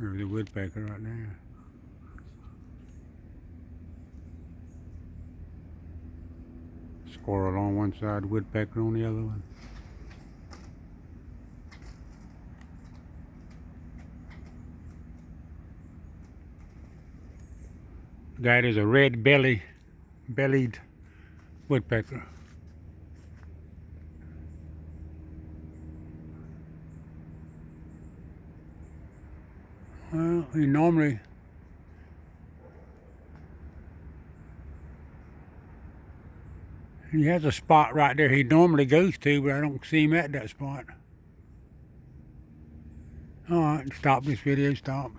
There's the woodpecker right there. Squirrel on one side, woodpecker on the other one. That is a red bellied woodpecker. Well, he has a spot right there he normally goes to, but I don't see him at that spot. Alright, stop this video, stop.